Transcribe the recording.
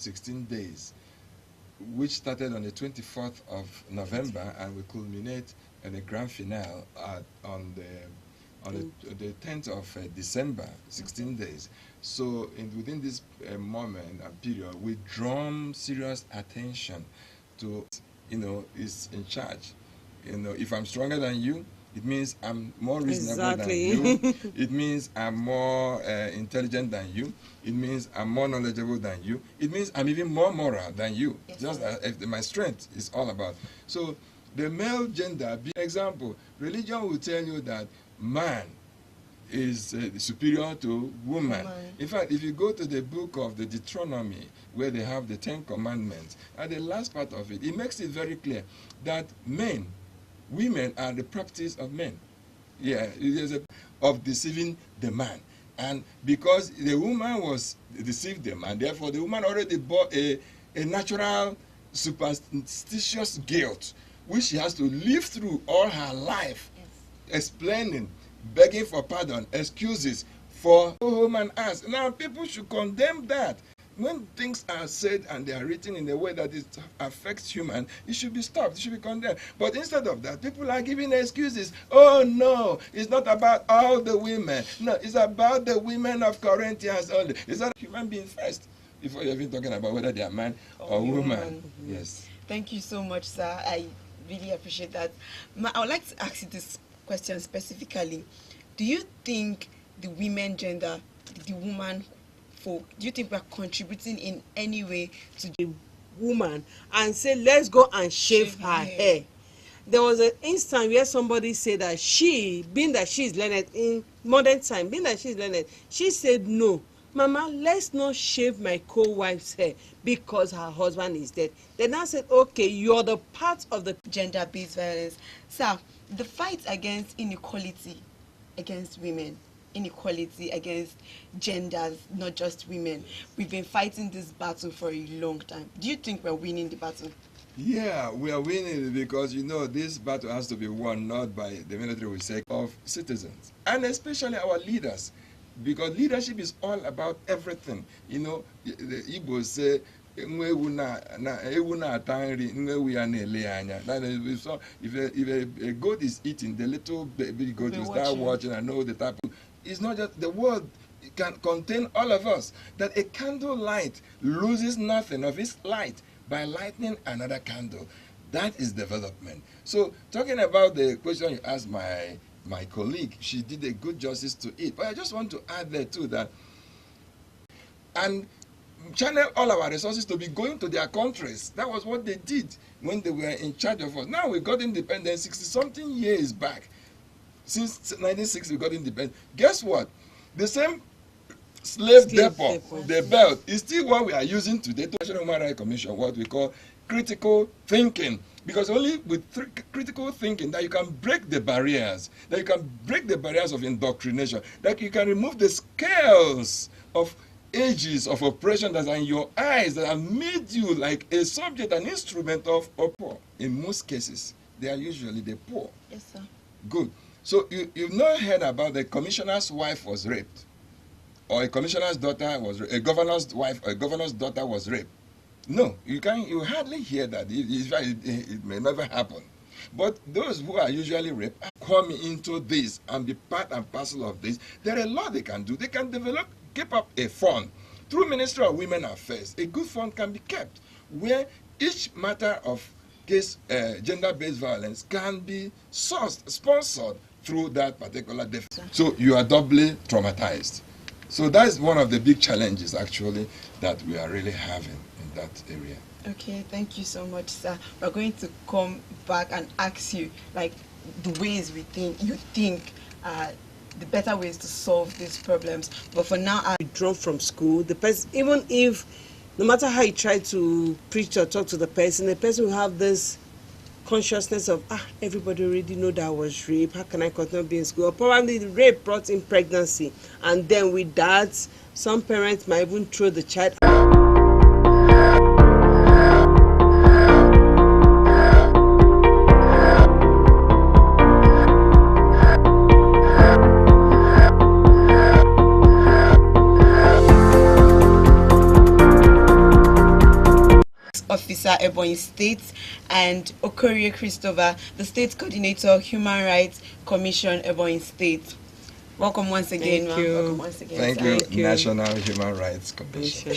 about 16 days, which started on the 24th of November and will culminate in the grand finale on the 10th of December, 16 days. So within this moment and period, we draw serious attention to, is in charge. If I'm stronger than you, it means I'm more reasonable than you. It means I'm more intelligent than you. It means I'm more knowledgeable than you. It means I'm even more moral than you. Yes, just as my strength is all about. So the male gender, be an example, religion will tell you that man is superior to woman. In fact, if you go to the book of the Deuteronomy, where they have the 10 Commandments, at the last part of it, it makes it very clear that women are the properties of men. Yeah, it is of deceiving the man. And because the woman was deceived the man, therefore the woman already bought a natural superstitious guilt, which she has to live through all her life, explaining, begging for pardon, excuses for woman as. Now people should condemn that. When things are said and they are written in a way that it affects human, it should be stopped, it should be condemned. But instead of that, people are giving excuses. Oh no, it's not about all the women. No, it's about the women of Corinthians only. It's not human being first, before you're even talking about whether they are man or woman. Yes. Thank you so much, sir. I really appreciate that. I would like to ask you this question specifically. Do you think the women gender, the woman folk, do you think we are contributing in any way to the woman and say, let's go and shave her hair? There was an instance where somebody said that being that she is learned in modern time, being that she is learned, she said, no, Mama, let's not shave my co-wife's hair because her husband is dead. They now said, okay, you're the part of the gender-based violence. Sir, the fight against inequality against women, inequality against genders, not just women, we've been fighting this battle for a long time. Do you think we're winning the battle? Yeah, we are winning because, this battle has to be won not by the military, we say, of citizens, and especially our leaders, because leadership is all about everything. The Igbos say, if a goat is eating, the little baby goat will start watching and know the type of. It's not just the world can contain all of us, that a candle light loses nothing of its light by lighting another candle. That is development. So talking about the question you asked my colleague, she did a good justice to it. But I just want to add there too that, and channel all our resources to be going to their countries. That was what they did when they were in charge of us. Now we got independence 60-something years back. Since 1960 we got independence. Guess what? The same slave depot, the belt, is still what we are using today. The National Human Rights Commission, what we call critical thinking. Because only with critical thinking that you can break the barriers, that you can break the barriers of indoctrination, that you can remove the scales of ages of oppression that are in your eyes, that have made you like a subject, an instrument of poor. In most cases, they are usually the poor. Yes, sir. Good. So you've not heard about the commissioner's wife was raped, or a commissioner's daughter was raped, a governor's wife or a governor's daughter was raped. No, you hardly hear that. It may never happen. But those who are usually raped come into this and be part and parcel of this. There are a lot they can do. They can keep up a fund. Through Ministry of Women Affairs, a good fund can be kept where each matter of case gender-based violence can be sourced, sponsored through that particular deficit. So you are doubly traumatized. So that's one of the big challenges actually that we are really having in that area. Okay, thank you so much, sir. We're going to come back and ask you like the ways you think the better ways to solve these problems. But for now, I withdrawn from school. The person, even if no matter how you try to preach or talk to the person will have this consciousness of everybody already know that I was raped. How can I continue being in school? Or probably the rape brought in pregnancy, and then with that, some parents might even throw the child Officer, Ebonyi State, and Okorie Christopher, the State Coordinator, Human Rights Commission, Ebonyi State. Welcome once again, Thank ma'am. you. Welcome once again. Thank sir. you, Thank you. National Human Rights Commission.